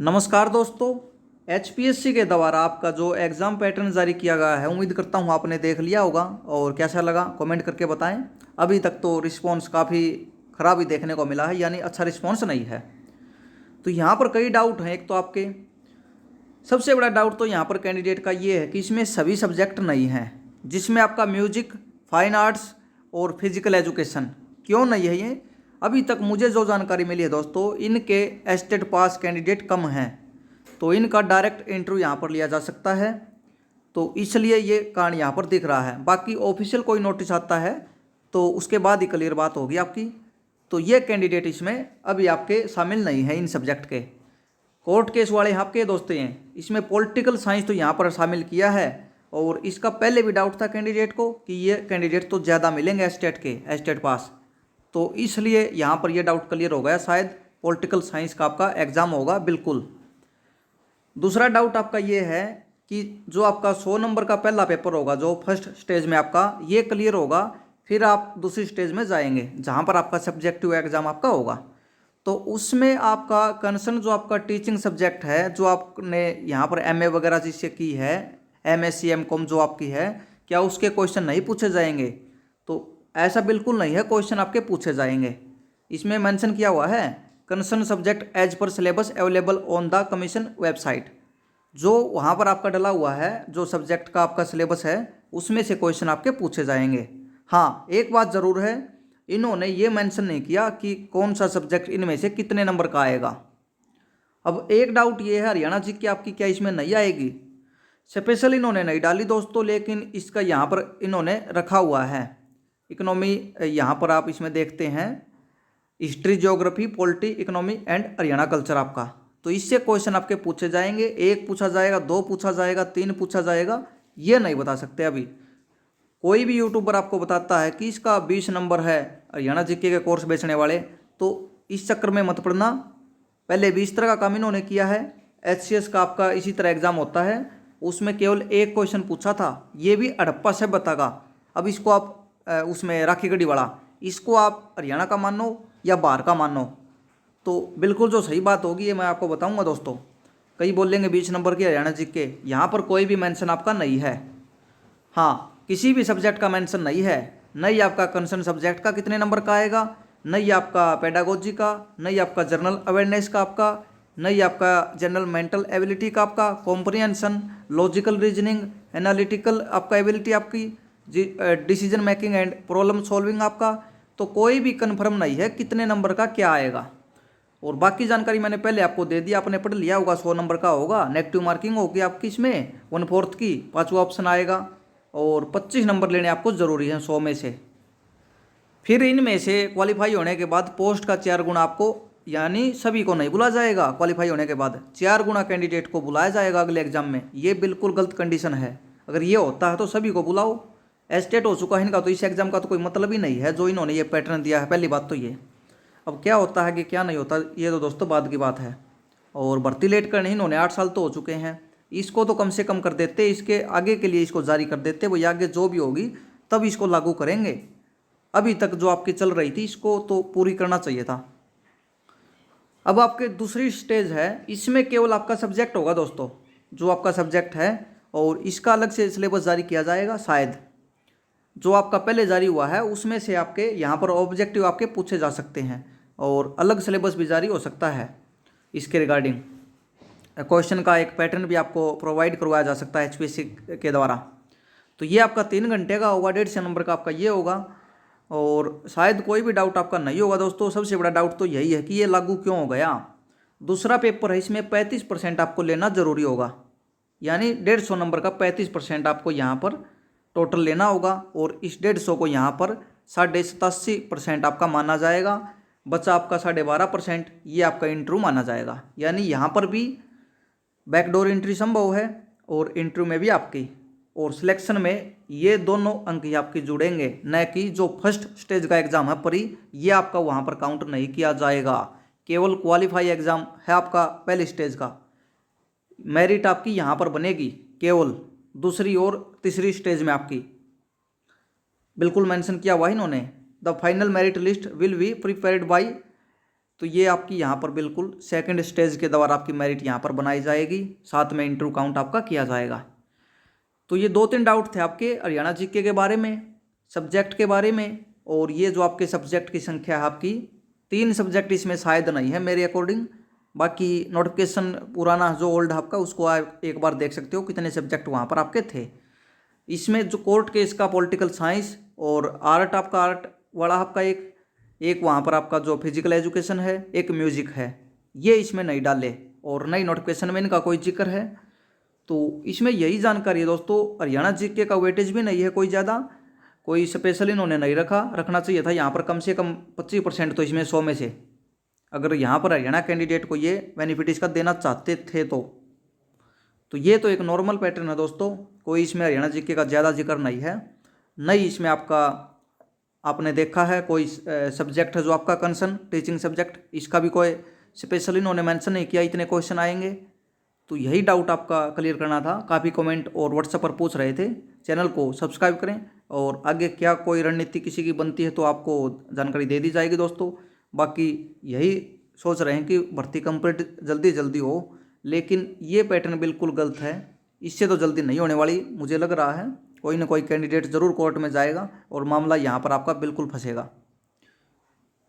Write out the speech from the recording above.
नमस्कार दोस्तों। एचपीएससी के द्वारा आपका जो एग्ज़ाम पैटर्न जारी किया गया है, उम्मीद करता हूँ आपने देख लिया होगा और कैसा लगा कमेंट करके बताएं। अभी तक तो रिस्पांस काफ़ी ख़राब ही देखने को मिला है, यानी अच्छा रिस्पांस नहीं है। तो यहाँ पर कई डाउट हैं। एक तो आपके सबसे बड़ा डाउट तो यहाँ पर कैंडिडेट का ये है कि इसमें सभी सब्जेक्ट नहीं हैं, जिसमें आपका म्यूजिक, फाइन आर्ट्स और फिजिकल एजुकेशन क्यों नहीं है। ये अभी तक मुझे जो जानकारी मिली है दोस्तों, इनके एस्टेट पास कैंडिडेट कम हैं, तो इनका डायरेक्ट इंटरव्यू यहाँ पर लिया जा सकता है। तो इसलिए ये कारण यहाँ पर दिख रहा है। बाकी ऑफिशियल कोई नोटिस आता है तो उसके बाद ही क्लियर बात होगी आपकी। तो ये कैंडिडेट इसमें अभी आपके शामिल नहीं है। इन सब्जेक्ट के कोर्ट केस वाले आपके दोस्त हैं, इसमें पॉलिटिकल साइंस तो यहाँ पर शामिल किया है। और इसका पहले भी डाउट था कैंडिडेट को कि ये कैंडिडेट तो ज़्यादा मिलेंगे एस्टेट पास, तो इसलिए यहाँ पर ये डाउट क्लियर हो गया। शायद पॉलिटिकल साइंस का आपका एग्ज़ाम होगा बिल्कुल। दूसरा डाउट आपका ये है कि जो आपका 100 नंबर का पहला पेपर होगा, जो फर्स्ट स्टेज में आपका ये क्लियर होगा, फिर आप दूसरी स्टेज में जाएंगे जहाँ पर आपका सब्जेक्टिव एग्ज़ाम आपका होगा। तो उसमें आपका कंसर्न जो आपका टीचिंग सब्जेक्ट है, जो आपने यहाँ पर एमए वगैरह जिससे की है, एमएससी एमकॉम जो आपकी है, क्या उसके क्वेश्चन नहीं पूछे जाएंगे? तो ऐसा बिल्कुल नहीं है, क्वेश्चन आपके पूछे जाएंगे। इसमें मेंशन किया हुआ है कंसर्न सब्जेक्ट एज पर syllabus available on the commission website. जो वहाँ पर आपका डला हुआ है, जो सब्जेक्ट का आपका सिलेबस है, उसमें से क्वेश्चन आपके पूछे जाएंगे। हाँ, एक बात ज़रूर है, इन्होंने ये मेंशन नहीं किया कि कौन सा सब्जेक्ट इनमें से कितने नंबर का आएगा। अब एक डाउट ये है हरियाणा जी की आपकी क्या इसमें नहीं आएगी? स्पेशल इन्होंने नहीं डाली दोस्तों, लेकिन इसका यहाँ पर इन्होंने रखा हुआ है इकोनॉमी। यहाँ पर आप इसमें देखते हैं history, geography, polity, economy and Haryana culture आपका। तो इससे क्वेश्चन आपके पूछे जाएंगे। 1 पूछा जाएगा, 2 पूछा जाएगा, 3 पूछा जाएगा, ये नहीं बता सकते अभी। कोई भी यूट्यूबर आपको बताता है कि इसका 20 नंबर है हरियाणा जीके के कोर्स बेचने वाले, तो इस चक्कर में मत पड़ना। पहले भी इस तरह का काम इन्होंने किया है। एचसीएस का आपका इसी तरह एग्जाम होता है, उसमें केवल एक क्वेश्चन पूछा था, ये भी हड़प्पा सभ्यता का। अब इसको आप उसमें राखी गढ़ी वाला, इसको आप हरियाणा का मानो या बाहर का मानो, तो बिल्कुल जो सही बात होगी ये मैं आपको बताऊंगा दोस्तों। कई बोलेंगे 20 नंबर की हरियाणा जीके, यहाँ पर कोई भी मेंशन आपका नहीं है। हाँ, किसी भी सब्जेक्ट का मेंशन नहीं है। नहीं आपका कंसर्न सब्जेक्ट का कितने नंबर का आएगा, नहीं आपका पेडागोजी का, नहीं आपका जनरल अवेयरनेस का आपका, नहीं आपका जनरल मेंटल एबिलिटी का आपका, कॉम्प्रिहेंशन, लॉजिकल रीजनिंग, एनालिटिकल आपका एबिलिटी आपकी, decision making and problem solving आपका। तो कोई भी कन्फर्म नहीं है कितने नंबर का क्या आएगा। और बाकी जानकारी मैंने पहले आपको दे दिया, आपने पढ़ लिया होगा। 100 नंबर का होगा, नेगेटिव मार्किंग होगी आपकी इसमें 1/4 की, 5वां ऑप्शन आएगा। और 25 नंबर लेने आपको ज़रूरी है 100 में से। फिर इनमें से क्वालिफाई होने के बाद पोस्ट का 4 गुना आपको, यानी सभी को नहीं बुला जाएगा। क्वालिफाई होने के बाद 4 गुना कैंडिडेट को बुलाया जाएगा अगले एग्जाम में। ये बिल्कुल गलत कंडीशन है। अगर ये होता है तो सभी को बुलाओ। एस्टेट हो चुका है इनका, तो इस एग्जाम का तो कोई मतलब ही नहीं है जो इन्होंने ये पैटर्न दिया है। पहली बात तो ये, अब क्या होता है कि क्या नहीं होता, ये तो दोस्तों बाद की बात है। और भर्ती लेट करनी इन्होंने 8 साल तो हो चुके हैं, इसको तो कम से कम कर देते, इसके आगे के लिए इसको जारी कर देते। वो आगे जो भी होगी तब इसको लागू करेंगे। अभी तक जो आपकी चल रही थी इसको तो पूरी करना चाहिए था। अब आपके दूसरी स्टेज है, इसमें केवल आपका सब्जेक्ट होगा दोस्तों, जो आपका सब्जेक्ट है, और इसका अलग से सिलेबस जारी किया जाएगा। शायद जो आपका पहले जारी हुआ है उसमें से आपके यहाँ पर ऑब्जेक्टिव आपके पूछे जा सकते हैं, और अलग सिलेबस भी जारी हो सकता है। इसके रिगार्डिंग क्वेश्चन का एक पैटर्न भी आपको प्रोवाइड करवाया जा सकता है एचपीएससी के द्वारा। तो ये आपका 3 घंटे का होगा, 150 नंबर का आपका ये होगा। और शायद कोई भी डाउट आपका नहीं होगा दोस्तों। सबसे बड़ा डाउट तो यही है कि ये लागू क्यों हो गया। दूसरा पेपर है, इसमें 35% आपको लेना ज़रूरी होगा, यानी 150 नंबर का 35% आपको यहाँ पर टोटल लेना होगा। और इस 150 को यहाँ पर 87.5% आपका माना जाएगा। बचा आपका 12.5%, ये आपका इंटरव्यू माना जाएगा। यानी यहाँ पर भी बैकडोर एंट्री संभव है, और इंटरव्यू में भी आपकी, और सिलेक्शन में ये दोनों अंक ही आपके जुड़ेंगे, न कि जो फर्स्ट स्टेज का एग्जाम है परी, ये आपका वहाँ पर काउंट नहीं किया जाएगा। केवल क्वालिफाई एग्जाम है आपका पहले स्टेज का। मेरिट आपकी यहाँ पर बनेगी केवल दूसरी और तीसरी स्टेज में आपकी। बिल्कुल मेंशन किया हुआ है इन्होंने, the final merit list will be prepared by तो ये आपकी यहाँ पर बिल्कुल सेकंड स्टेज के द्वारा आपकी मेरिट यहाँ पर बनाई जाएगी, साथ में इंटरव्यू काउंट आपका किया जाएगा। तो ये 2-3 डाउट थे आपके हरियाणा जीके के बारे में, सब्जेक्ट के बारे में। और ये जो आपके सब्जेक्ट की संख्या है आपकी 3 सब्जेक्ट इसमें शायद नहीं है मेरे अकॉर्डिंग। बाकी नोटिफिकेशन पुराना जो ओल्ड आपका उसको आप एक बार देख सकते हो कितने सब्जेक्ट वहाँ पर आपके थे। इसमें जो कोर्ट केस का पॉलिटिकल साइंस और आर्ट आपका, आर्ट वाला आपका एक वहाँ पर आपका जो फिजिकल एजुकेशन है, एक म्यूजिक है, ये इसमें नहीं डाले और नई नोटिफिकेशन में इनका कोई जिक्र है। तो इसमें यही जानकारी है दोस्तों। हरियाणा जीके का वेटेज भी नहीं है कोई ज़्यादा, कोई स्पेशल इन्होंने नहीं रखना चाहिए था। यहाँ पर कम से कम 25% तो इसमें 100 में से अगर यहाँ पर हरियाणा कैंडिडेट को ये बेनिफिट इसका देना चाहते थे तो ये तो एक नॉर्मल पैटर्न है दोस्तों, कोई इसमें हरियाणा जीके का ज़्यादा जिक्र नहीं है। नहीं इसमें आपका आपने देखा है कोई सब्जेक्ट है जो आपका कंसर्न टीचिंग सब्जेक्ट, इसका भी कोई स्पेशल इन्होंने मेंशन नहीं किया इतने क्वेश्चन आएंगे। तो यही डाउट आपका क्लियर करना था। काफ़ी कमेंट और व्हाट्सएप पर पूछ रहे थे। चैनल को सब्सक्राइब करें और आगे क्या कोई रणनीति किसी की बनती है तो आपको जानकारी दे दी जाएगी दोस्तों। बाकी यही सोच रहे हैं कि भर्ती कंप्लीट जल्दी जल्दी हो, लेकिन ये पैटर्न बिल्कुल गलत है। इससे तो जल्दी नहीं होने वाली मुझे लग रहा है। कोई ना कोई कैंडिडेट ज़रूर कोर्ट में जाएगा और मामला यहाँ पर आपका बिल्कुल फंसेगा।